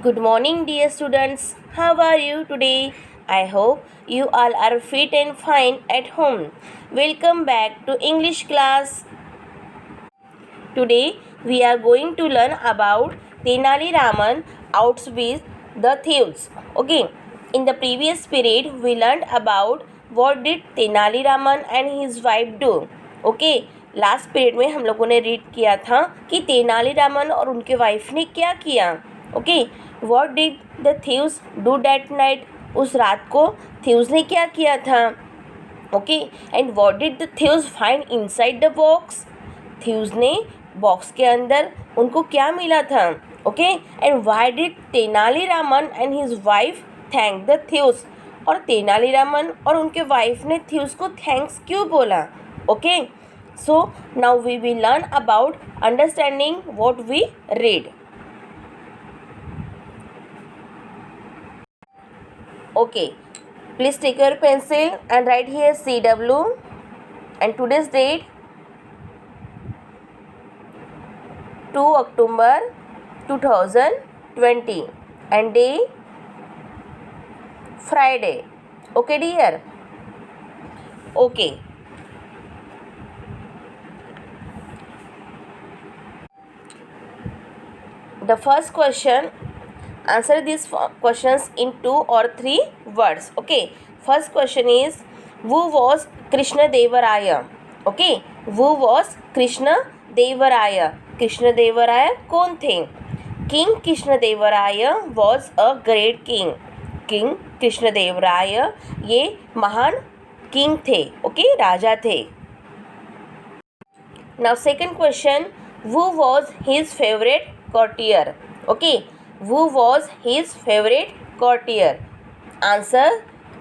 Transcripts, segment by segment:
Good morning, dear students. How are you today? I hope you all are fit and fine at home. Welcome back to English class. Today we are going to learn about Tenali Raman outwits the thieves. Okay. In the previous period we learned about what did Tenali Raman and his wife do. Okay. Last period में हम लोगों ने read किया था कि तेनालीरामन और उनके wife ने क्या किया. Okay. What did the thieves do that night. उस रात को थीव्स ने क्या किया था. Okay. And what did the thieves find inside the box. Thieves ने बॉक्स के अंदर उनको क्या मिला था. Okay. And why did Tenali Raman and his wife thank the thieves. और तेनालीरामन और उनके वाइफ ने थीव्स को थैंक्स क्यों बोला. Okay. So now we will learn about understanding what we read. Okay, please take your pencil and write here CW and today's date 2 October 2020 and day Friday. Okay dear. Okay. The first question, answer these questions in 2 or 3 words. Okay. First question is, who was Krishna Devaraya. Okay. Who was Krishna Devaraya. Krishna Devaraya कौन थे. King Krishna Devaraya was a great king. King Krishna Devaraya ये महान king थे. Okay. राजा थे. Now second question, who was his favorite courtier. Okay. Who was his favorite courtier. Answer,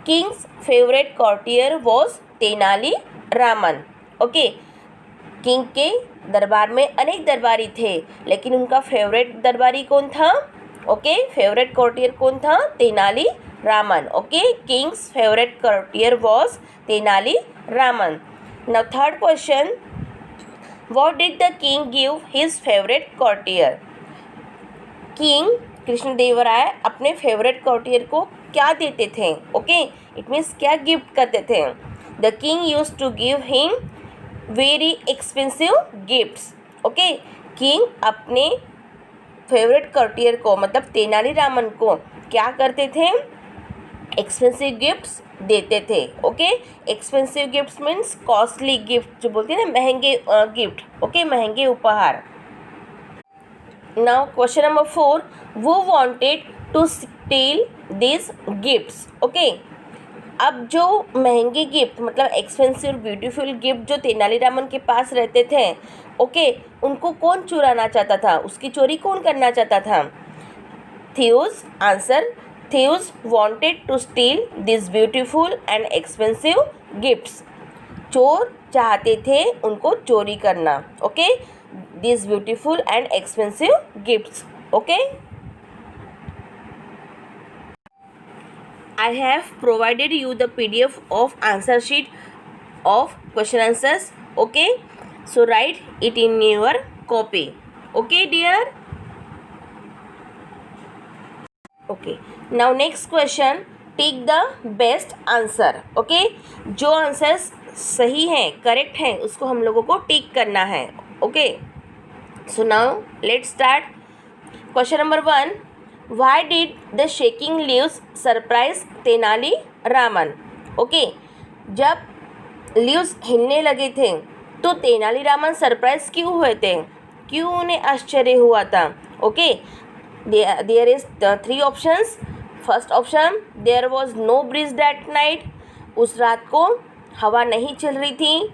king's favorite courtier was Tenali Raman. Okay. King के दरबार में अनेक दरबारी थे लेकिन उनका फेवरेट दरबारी कौन था. ओके. फेवरेट कोर्टियर कौन था. Tenali Raman. Okay. King's favourite courtier was Tenali Raman. Now third question, what did the king give his favourite courtier. King Krishnadevaraya अपने फेवरेट कोर्टियर को क्या देते थे. ओके. इट मीन्स क्या गिफ्ट करते थे. The king use to give him very expensive gifts. Okay. King अपने favourite courtier को मतलब तेनालीरामन को क्या करते थे. एक्सपेंसिव गिफ्ट्स देते थे. Okay. Expensive gifts means costly gift जो बोलते हैं ना, महंगे गिफ्ट. ओके. महंगे उपहार. Now question number 4, who wanted to steal these gifts. Okay. अब जो महंगे गिफ्ट मतलब एक्सपेंसिव ब्यूटीफुल गिफ्ट जो तेनालीरामन के पास रहते थे. ओके. उनको कौन चुराना चाहता था. उसकी चोरी कौन करना चाहता था. Thieves. Answer, thieves wanted to steal this beautiful and expensive gifts. चोर चाहते थे उनको चोरी करना. Okay. these beautiful and expensive gifts. Okay. I have provided you the PDF of answer sheet of question answers. Okay. So write it in your copy. Okay dear. Okay. Now next question, take the best answer. Okay. जो answers सही हैं correct हैं उसको हम लोगों को टिक करना है. Okay. So now let's start. Question number 1, why did the shaking leaves surprise Tenali Raman. Okay. जब लीव्स हिलने लगे थे तो तेनालीरामन सरप्राइज क्यों हुए थे. क्यों उन्हें आश्चर्य हुआ था. Okay. There is 3 options. First option, there was no breeze that night. उस रात को हवा नहीं चल रही थी.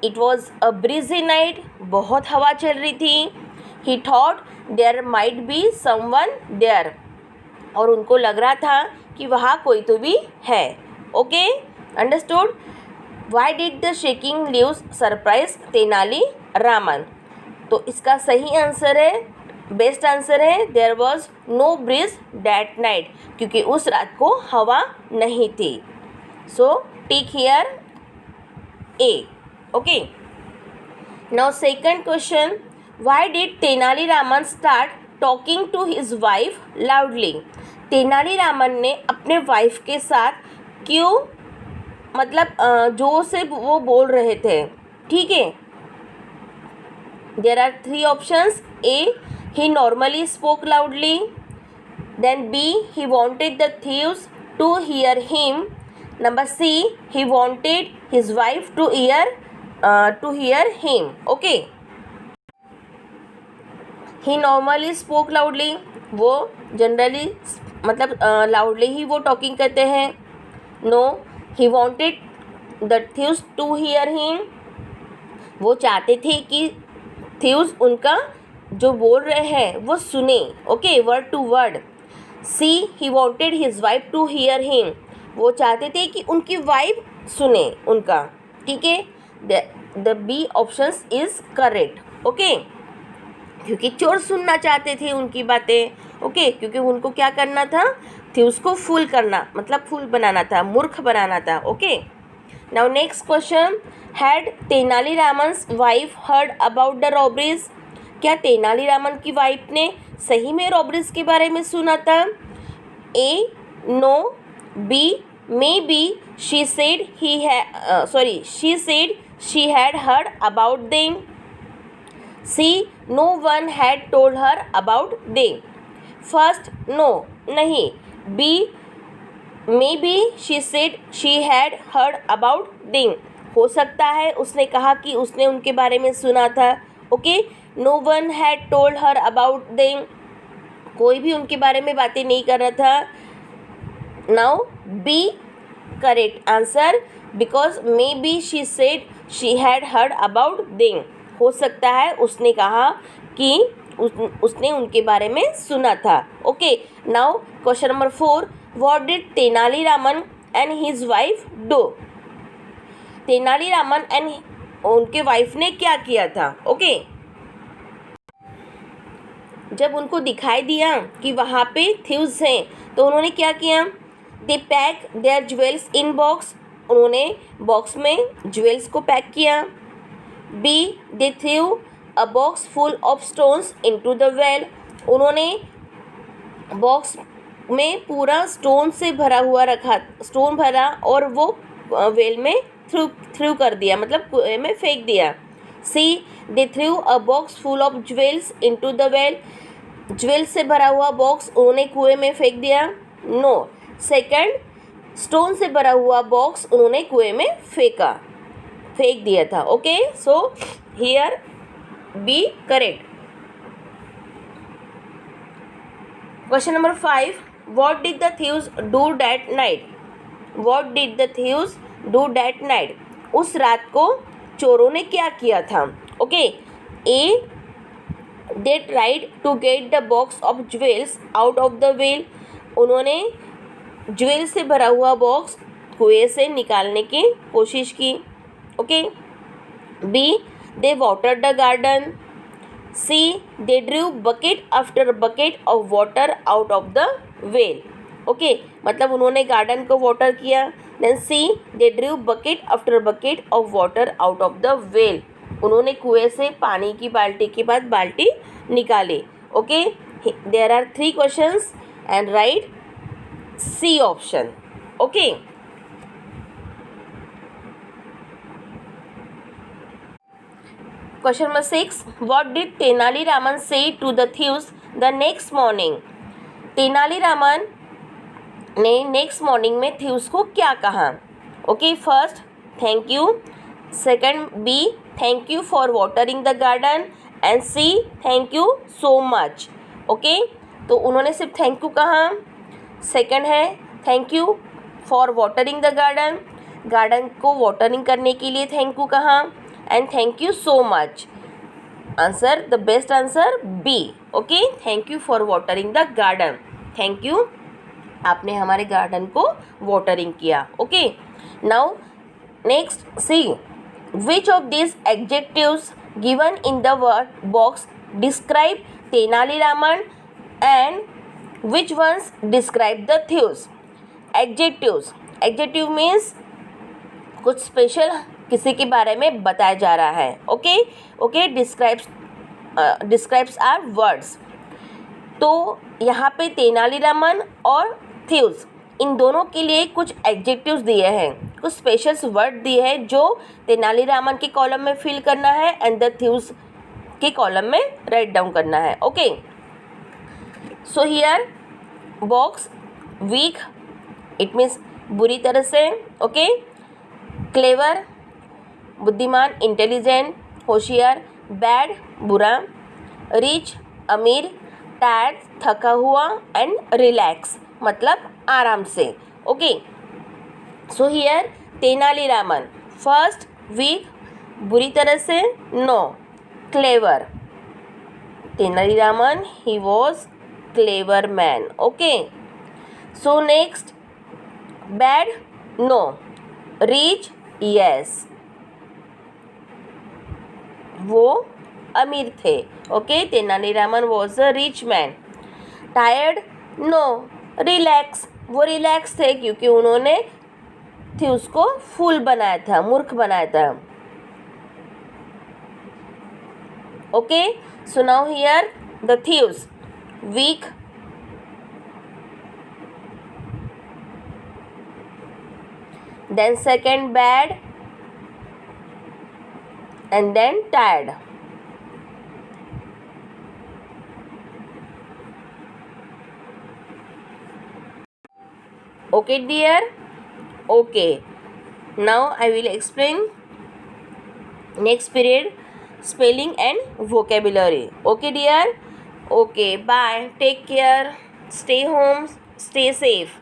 It was a breezy night. बहुत हवा चल रही थी. He thought there might be someone there. और उनको लग रहा था कि वहाँ कोई तो भी है. Okay. Understood. Why did the shaking leaves surprise Tenali Raman. तो इसका सही आंसर है, बेस्ट आंसर है, there was no breeze that night. क्योंकि उस रात को हवा नहीं थी. So tick here A. Okay. Now second question, why did Tenali Raman start talking to his wife loudly. Tenaliraman ने अपने वाइफ के साथ क्यों मतलब जोर से वो बोल रहे थे, ठीक है। There are 3 options. A, he normally spoke loudly, then B, he wanted the thieves to hear him, number C, he wanted his wife to hear him. Okay, he normally spoke loudly, वो generally मतलब loudly ही वो talking करते हैं। No, he wanted the thieves to hear him, वो चाहते थे कि थीव्स उनका जो बोल रहे हैं वो सुने। Okay, word to word. C, he wanted his wife to hear him, वो चाहते थे कि उनकी वाइफ सुने उनका, ठीक है। The B option is correct. Okay, क्योंकि चोर सुनना चाहते थे उनकी बातें। ओके, क्योंकि उनको क्या करना था, थी उसको फूल करना, मतलब फूल बनाना था, मूर्ख बनाना था। Okay, now next question, had Tenaliraman's wife heard about the robberies, क्या तेनालीरामन की वाइफ ने सही में रॉबरीज के बारे में सुना था? A, no, B, may be she said she had heard about them, C, no one had told her about them. First, no, नहीं। B, may be she said she had heard about them, हो सकता है उसने कहा कि उसने उनके बारे में सुना था। Okay, no one had told her about them, कोई भी उनके बारे में बातें नहीं कर रहा था। Now B correct answer, because may B she said she had heard about them, हो सकता है उसने कहा कि उसने उनके बारे में सुना था। Okay, now question number 4, what did Tenali Raman and his wife do, Tenali Raman and उनके वाइफ ने क्या किया था? ओके, जब उनको दिखाई दिया कि वहाँ पे थीव्स हैं तो उन्होंने क्या किया, they pack their jewels in box, उन्होंने बॉक्स में ज्वेल्स को पैक किया। B, they threw a box full of stones into the well, उन्होंने बॉक्स में पूरा स्टोन से भरा हुआ रखा, स्टोन भरा और वो वेल में थ्रू कर दिया, मतलब कुएं में फेंक दिया। C, they threw a box full of jewels into the well, jewels से भरा हुआ बॉक्स उन्होंने कुएं में फेंक दिया। नो, सेकंड, स्टोन से भरा हुआ बॉक्स उन्होंने कुएं में फेंक दिया था। Okay, so here B correct. Question number 5, what did the thieves do that night, what did the thieves do that night, उस रात को चोरों ने क्या किया था? Okay, A, they tried to get the box of jewels out of the well, उन्होंने jewel से भरा हुआ बॉक्स कुएं से निकालने की कोशिश की। Okay, B, they watered the garden, C, they drew bucket after bucket of water out of the well. Okay, मतलब उन्होंने गार्डन को वाटर किया। Then C, they drew bucket after bucket of water out of the well, उन्होंने कुएं से पानी की बाल्टी के बाद बाल्टी निकाली। Okay, there are 3 questions and right C option. Okay, question number 6, what did Tenaliraman say to the thieves the next morning, Tenaliraman ने नेक्स्ट मॉर्निंग में थीव्स को क्या कहा? Okay, first, thank you, second, B, thank you for watering the garden, and C, thank you so much. Okay, तो उन्होंने सिर्फ thank you कहा। Second है thank you for watering the garden, garden को वाटरिंग करने के लिए थैंक यू कहा, and thank you so much. Answer, the best answer B. Okay, thank you for watering the garden, thank you, आपने हमारे garden को watering किया। Okay, now next C, which of this adjectives given in the word box describe Tenaliraman and which ones describe the thieves. Adjectives, adjective means कुछ special किसी के बारे में बताया जा रहा है। Okay, describes are words. तो यहाँ पे तेनालीरामन और थीव्स इन दोनों के लिए कुछ एडजेक्टिव्स दिए हैं, कुछ स्पेशल वर्ड दिए हैं जो तेनालीरामन के कॉलम में फिल करना है एंड द थीव्स के कॉलम में राइट डाउन करना है. Okay, so here box weak it means बुरी तरह से. ओके, क्लेवर बुद्धिमान इंटेलिजेंट होशियार, बैड बुरा, रिच अमीर, टायर्ड थका हुआ एंड रिलैक्स मतलब आराम से. Okay, so here Tenaliraman first weak बुरी तरह से, no clever Tenaliraman he was clever man. Okay, so next bad no, rich yes वो अमीर थे. Okay, Tenaliraman was a rich man. Tired no, relax वो रिलैक्स थे क्योंकि उन्होंने थीव्स को फूल बनाया था, मूर्ख बनाया था. Okay, so now here the thieves week, then second bad and then tired. Okay dear, okay, now I will explain next period spelling and vocabulary. Okay dear, okay, bye, take care, stay home, stay safe.